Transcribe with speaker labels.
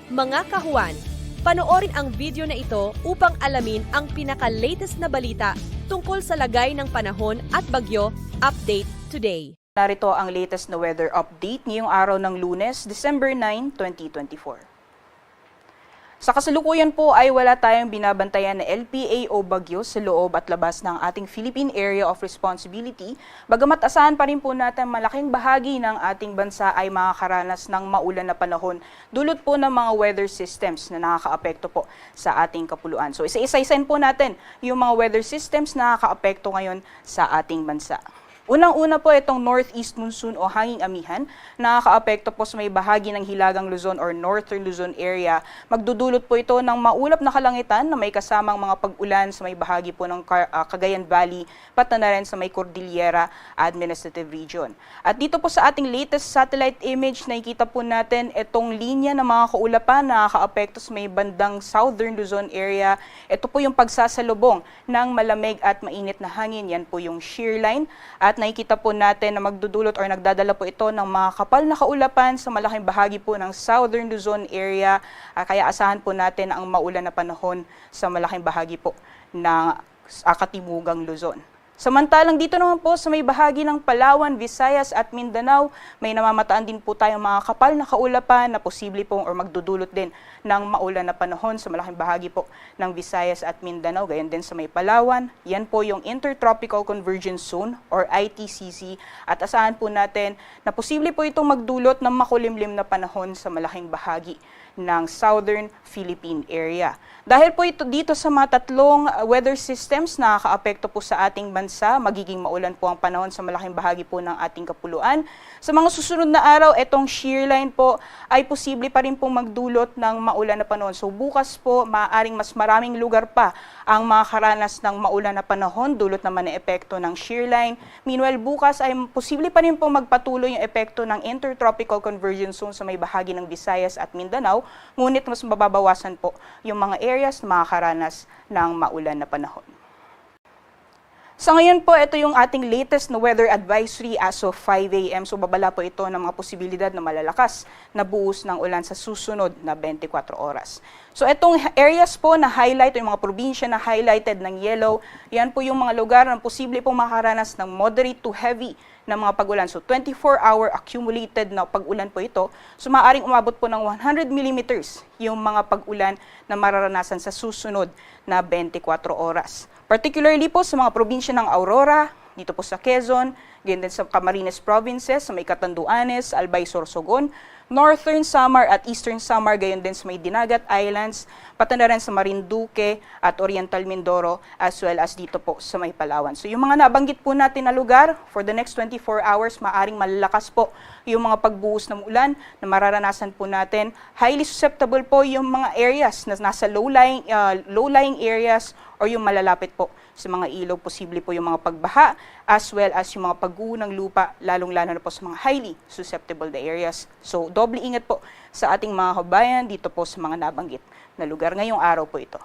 Speaker 1: Mga kahuan, panoorin ang video na ito upang alamin ang pinaka-latest na balita tungkol sa lagay ng panahon at bagyo. Update today.
Speaker 2: Narito ang latest na weather update ngayong araw ng Lunes, December 9, 2024. Sa kasalukuyan po ay wala tayong binabantayan na LPA o bagyo sa loob at labas ng ating Philippine Area of Responsibility. Bagamat asahan pa rin po natin malaking bahagi ng ating bansa ay makakaranas ng maulan na panahon dulot po ng mga weather systems na nakakaapekto po sa ating kapuluan. So isa-isahin po natin yung mga weather systems na nakakaapekto ngayon sa ating bansa. Unang-una po itong northeast monsoon o hanging amihan, nakakaapekto po sa may bahagi ng Hilagang Luzon or Northern Luzon area. Magdudulot po ito ng maulap na kalangitan na may kasamang mga pag-ulan sa may bahagi po ng Cagayan Valley, pati na rin sa may Cordillera Administrative Region. At dito po sa ating latest satellite image, nakikita po natin itong linya ng mga kaulapan na nakakaapekto sa may bandang Southern Luzon area. Ito po yung pagsasalubong ng malamig at mainit na hangin, yan po yung shear line. At nakikita po natin na magdudulot or nagdadala po ito ng mga kapal na kaulapan sa malaking bahagi po ng Southern Luzon area. Kaya asahan po natin ang maulan na panahon sa malaking bahagi po ng Katimugang Luzon. Samantalang dito naman po sa may bahagi ng Palawan, Visayas at Mindanao, may namamataan din po tayong mga kapal na kaulapan na posible pong or magdudulot din ng maulan na panahon sa malaking bahagi po ng Visayas at Mindanao. Gayon din sa may Palawan, yan po yung Intertropical Convergence Zone or ITCZ at asahan po natin na posible po itong magdulot ng makulimlim na panahon sa malaking bahagi ng Southern Philippine area. Dahil po ito dito sa mga tatlong weather systems na nakakaapekto po sa ating bansa, magiging maulan po ang panahon sa malaking bahagi po ng ating kapuluan. Sa mga susunod na araw, itong shear line po ay posible pa rin pong magdulot ng maulan na panahon. So bukas po, maaaring mas maraming lugar pa ang makakaranas ng maulan na panahon, dulot naman ng epekto ng shear line. Meanwhile, bukas ay posible pa rin pong magpatuloy yung epekto ng Intertropical Convergence Zone sa may bahagi ng Visayas at Mindanao, ngunit mas mababawasan po yung mga areas na makakaranas ng maulan na panahon. Sa ngayon po, ito yung ating latest na weather advisory as of 5 a.m. So babala po ito ng mga posibilidad na malalakas na buhos ng ulan sa susunod na 24 oras. So itong areas po na highlight, yung mga probinsya na highlighted ng yellow, yan po yung mga lugar na posible pong makaranas ng moderate to heavy na mga pag-ulan. So 24-hour accumulated na pag-ulan po ito. So maaaring umabot po ng 100 millimeters yung mga pag-ulan na mararanasan sa susunod na 24 oras. Particularly po sa mga probinsya ng Aurora, dito po sa Quezon, ganyan din sa Camarines Provinces, sa may Catanduanes, Albay, Sorsogon, Northern Samar at Eastern Samar, gayon din sa may Dinagat Islands, pati na rin sa Marinduque at Oriental Mindoro, as well as dito po sa may Palawan. So yung mga nabanggit po natin na lugar, for the next 24 hours, maaring malalakas po yung mga pagbuhos ng ulan na mararanasan po natin. Highly susceptible po yung mga areas na nasa low-lying areas or yung malalapit po sa mga ilog, posible po yung mga pagbaha, as well as yung mga pagguho ng lupa, lalong-lalo na po sa mga highly susceptible na areas. So, doble ingat po sa ating mga kabayan dito po sa mga nabanggit na lugar ngayong araw po ito.